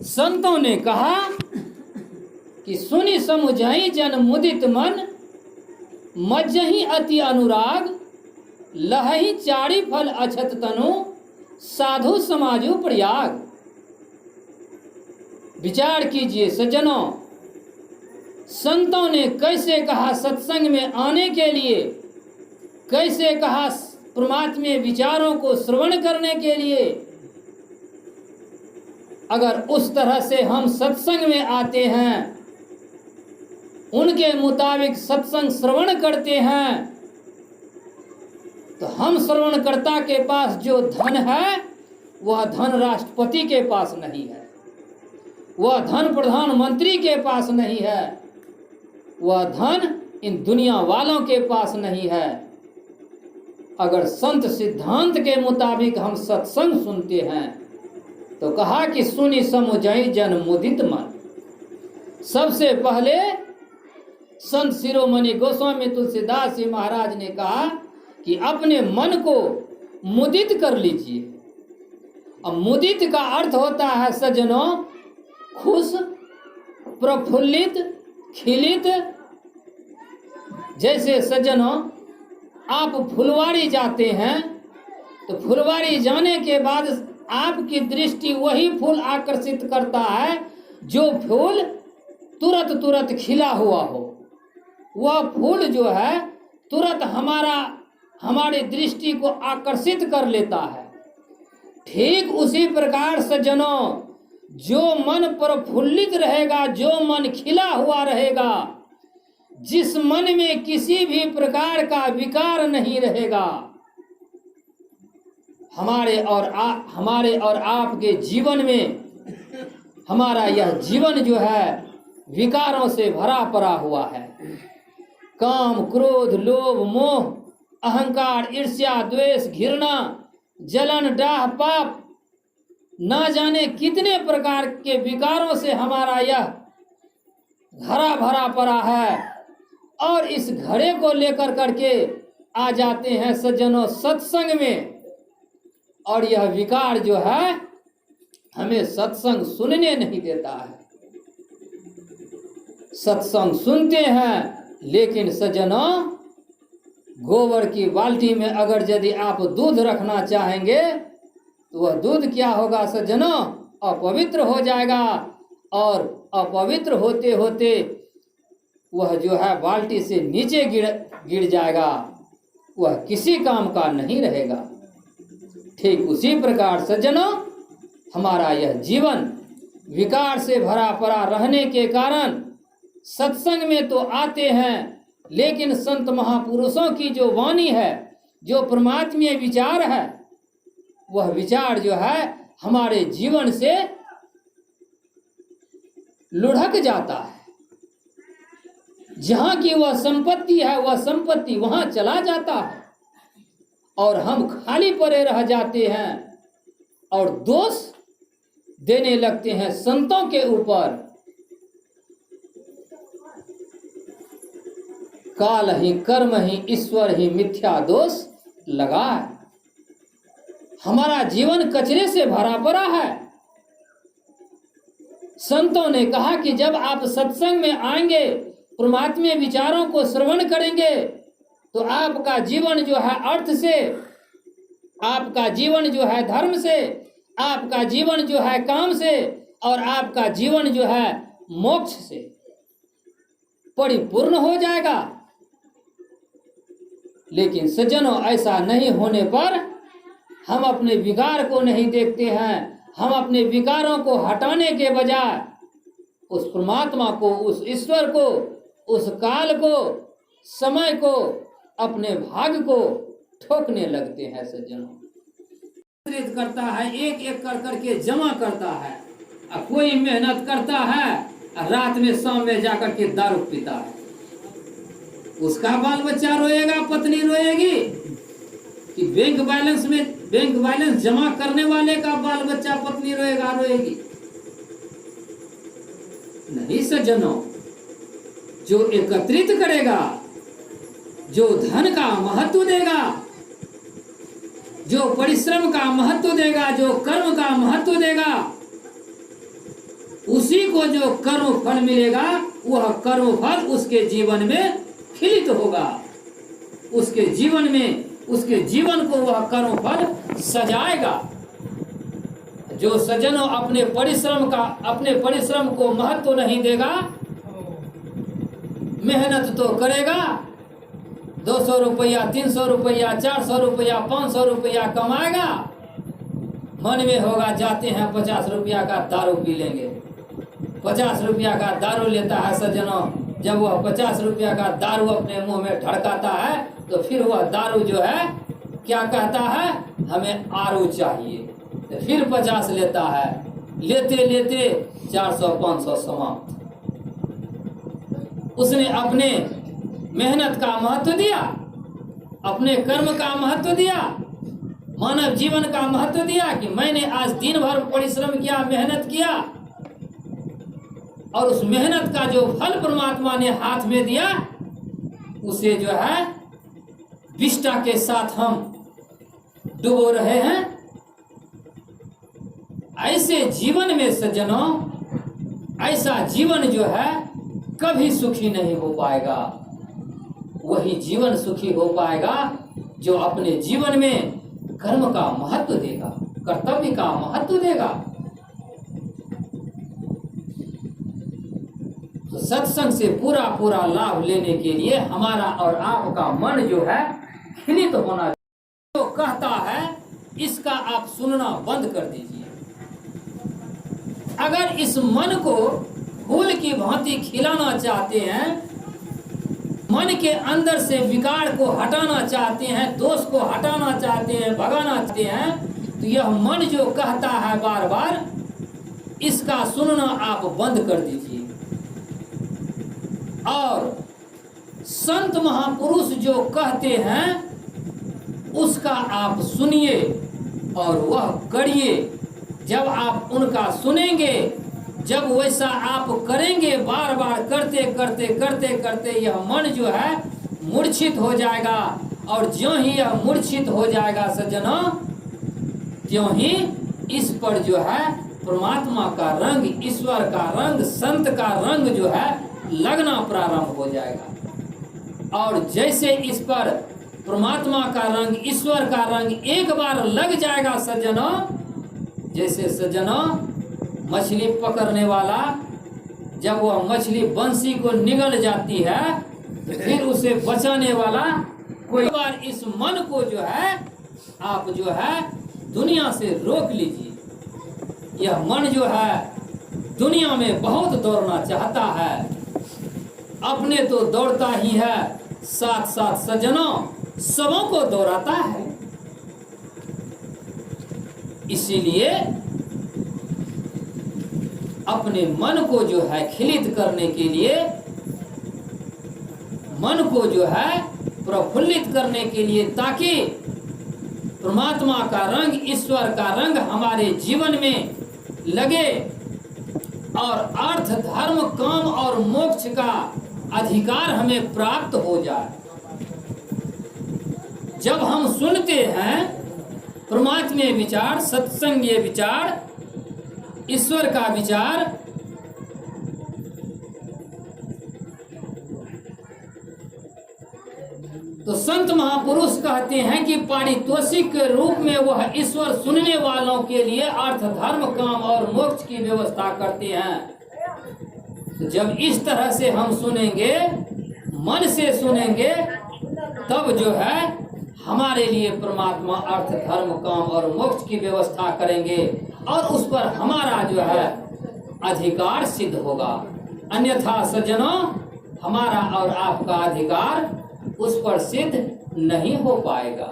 संतों ने कहा कि सुनि समुझई जन मुदित मन, मज्जहि अति अनुराग, लहहि चारि फल अछत तनु, साधु समाजु प्रयाग। विचार कीजिए सज्जनों, संतों ने कैसे कहा सत्संग में आने के लिए, कैसे कहा परमात्मा विचारों को श्रवण करने के लिए। अगर उस तरह से हम सत्संग में आते हैं, उनके मुताबिक सत्संग श्रवण करते हैं, तो हम श्रवणकर्ता के पास जो धन है वह धन राष्ट्रपति के पास नहीं है, वह धन प्रधानमंत्री के पास नहीं है, वह धन इन दुनिया वालों के पास नहीं है। अगर संत सिद्धांत के मुताबिक हम सत्संग सुनते हैं तो कहा कि सुनि समुझई जन मुदित मन। सबसे पहले संत शिरोमणि गोस्वामी तुलसीदास जी महाराज ने कहा कि अपने मन को मुदित कर लीजिए। अब मुदित का अर्थ होता है सज्जनों खुश, प्रफुल्लित, खिलित। जैसे सज्जनों आप फुलवारी जाते हैं तो फुलवारी जाने के बाद आपकी दृष्टि वही फूल आकर्षित करता है जो फूल तुरंत खिला हुआ हो। वह फूल जो है तुरंत हमारी दृष्टि को आकर्षित कर लेता है। ठीक उसी प्रकार सज्जनों जो मन प्रफुल्लित रहेगा, जो मन खिला हुआ रहेगा, जिस मन में किसी भी प्रकार का विकार नहीं रहेगा, हमारे और आपके जीवन में हमारा यह जीवन जो है विकारों से भरा पड़ा हुआ है। काम, क्रोध, लोभ, मोह, अहंकार, ईर्ष्या, द्वेष, घृणा, जलन, डाह, पाप, ना जाने कितने प्रकार के विकारों से हमारा यह घड़ा भरा पड़ा है। और इस घड़े को लेकर करके आ जाते हैं सज्जनों सत्संग में, और यह विकार जो है हमें सत्संग सुनने नहीं देता है। सत्संग सुनते हैं लेकिन सज्जनों गोबर की बाल्टी में अगर यदि आप दूध रखना चाहेंगे तो वह दूध क्या होगा सज्जनों, अपवित्र हो जाएगा, और अपवित्र होते होते वह जो है बाल्टी से नीचे गिर जाएगा, वह किसी काम का नहीं रहेगा। ठीक उसी प्रकार सज्जनों हमारा यह जीवन विकार से भरा पड़ा रहने के कारण सत्संग में तो आते हैं, लेकिन संत महापुरुषों की जो वाणी है, जो परमात्मीय विचार है, वह विचार जो है हमारे जीवन से लुढ़क जाता है। जहां की वह संपत्ति है वह संपत्ति वहां चला जाता है और हम खाली पड़े रह जाते हैं और दोष देने लगते हैं संतों के ऊपर। काल ही कर्म ही ईश्वर ही मिथ्या दोष लगाए। हमारा जीवन कचरे से भरा पड़ा है। संतों ने कहा कि जब आप सत्संग में आएंगे, परमात्मा विचारों को श्रवण करेंगे, तो आपका जीवन जो है अर्थ से, आपका जीवन जो है धर्म से, आपका जीवन जो है काम से, और आपका जीवन जो है मोक्ष से परिपूर्ण हो जाएगा। लेकिन सज्जनों ऐसा नहीं होने पर हम अपने विकार को नहीं देखते हैं। हम अपने विकारों को हटाने के बजाय उस परमात्मा को, उस ईश्वर को, उस काल को, समय को, अपने भाग को ठोकने लगते हैं। सज्जनों करता है, एक एक कर करके जमा करता है, और कोई मेहनत करता है और रात में शाम में जाकर के दारू पीता है। उसका बाल बच्चा रोएगा, पत्नी रोएगी कि बैंक बैलेंस जमा करने वाले का बाल बच्चा पत्नी रोएगी? नहीं सज्जनों, जो एकत्रित करेगा, जो धन का महत्व देगा, जो परिश्रम का महत्व देगा, जो कर्म का महत्व देगा, उसी को जो कर्म फल मिलेगा, वह कर्म फल उसके जीवन में खिलित होगा, उसके जीवन में, उसके जीवन को वह कर्म फल सजाएगा। जो सज्जनों अपने परिश्रम को महत्व नहीं देगा, मेहनत तो करेगा, 200 रुपया, 300 रुपया, 400 रुपया, 500 रुपया कमाएगा, मन में होगा जाते हैं 50 रुपया का दारू पी लेंगे। 50 रुपया का दारू लेता है सज्जनों, जब वह 50 रुपया का दारू अपने मुंह में ढड़काता है, तो फिर वह दारू जो है क्या कहता है, हमें आरू चाहिए, तो फिर 50 लेता है, लेते लेते 400-500 समाप्त। उसने अपने मेहनत का महत्व दिया, अपने कर्म का महत्व दिया, मानव जीवन का महत्व दिया कि मैंने आज दिन भर परिश्रम किया, मेहनत किया, और उस मेहनत का जो फल परमात्मा ने हाथ में दिया, उसे जो है विष्टा के साथ हम डुबो रहे हैं। ऐसे जीवन में सज्जनों, ऐसा जीवन जो है कभी सुखी नहीं हो पाएगा। वही जीवन सुखी हो पाएगा जो अपने जीवन में कर्म का महत्व देगा, कर्तव्य का महत्व देगा। तो सत्संग से पूरा पूरा लाभ लेने के लिए हमारा और आपका मन जो है खिलित होना चाहिए। जो कहता है इसका आप सुनना बंद कर दीजिए। अगर इस मन को फूल की भांति खिलाना चाहते हैं, मन के अंदर से विकार को हटाना चाहते हैं, दोष को हटाना चाहते हैं, भगाना चाहते हैं, तो यह मन जो कहता है बार बार, इसका सुनना आप बंद कर दीजिए। और संत महापुरुष जो कहते हैं उसका आप सुनिए और वह करिए। जब आप उनका सुनेंगे, जब वैसा आप करेंगे, बार बार करते करते करते करते यह मन जो है मूर्छित हो जाएगा। और ज्यों ही यह मूर्छित हो जाएगा सज्जनों, त्यों ही इस पर जो है परमात्मा का रंग, ईश्वर का रंग, संत का रंग जो है लगना प्रारंभ हो जाएगा। और जैसे इस पर परमात्मा का रंग, ईश्वर का रंग एक बार लग जाएगा सज्जनों, जैसे सज्जनों मछली पकड़ने वाला जब वह मछली बंसी को निगल जाती है, फिर उसे बचाने वाला कोई बार इस मन को जो है आप जो है दुनिया से रोक लीजिए। यह मन जो है दुनिया में बहुत दौड़ना चाहता है, अपने तो दौड़ता ही है, साथ साथ सज्जनों सबों को दौड़ाता है। इसीलिए अपने मन को जो है खिलित करने के लिए, मन को जो है प्रफुल्लित करने के लिए, ताकि परमात्मा का रंग, ईश्वर का रंग हमारे जीवन में लगे और अर्थ, धर्म, काम और मोक्ष का अधिकार हमें प्राप्त हो जाए। जब हम सुनते हैं परमात्मा विचार, सत्संगीय विचार, ईश्वर का विचार, तो संत महापुरुष कहते हैं कि पारितोषिक के रूप में वह ईश्वर सुनने वालों के लिए अर्थ, धर्म, काम और मोक्ष की व्यवस्था करते हैं। तो जब इस तरह से हम सुनेंगे, मन से सुनेंगे, तब जो है हमारे लिए परमात्मा अर्थ, धर्म, काम और मोक्ष की व्यवस्था करेंगे और उस पर हमारा जो है अधिकार सिद्ध होगा। अन्यथा सज्जनों हमारा और आपका अधिकार उस पर सिद्ध नहीं हो पाएगा।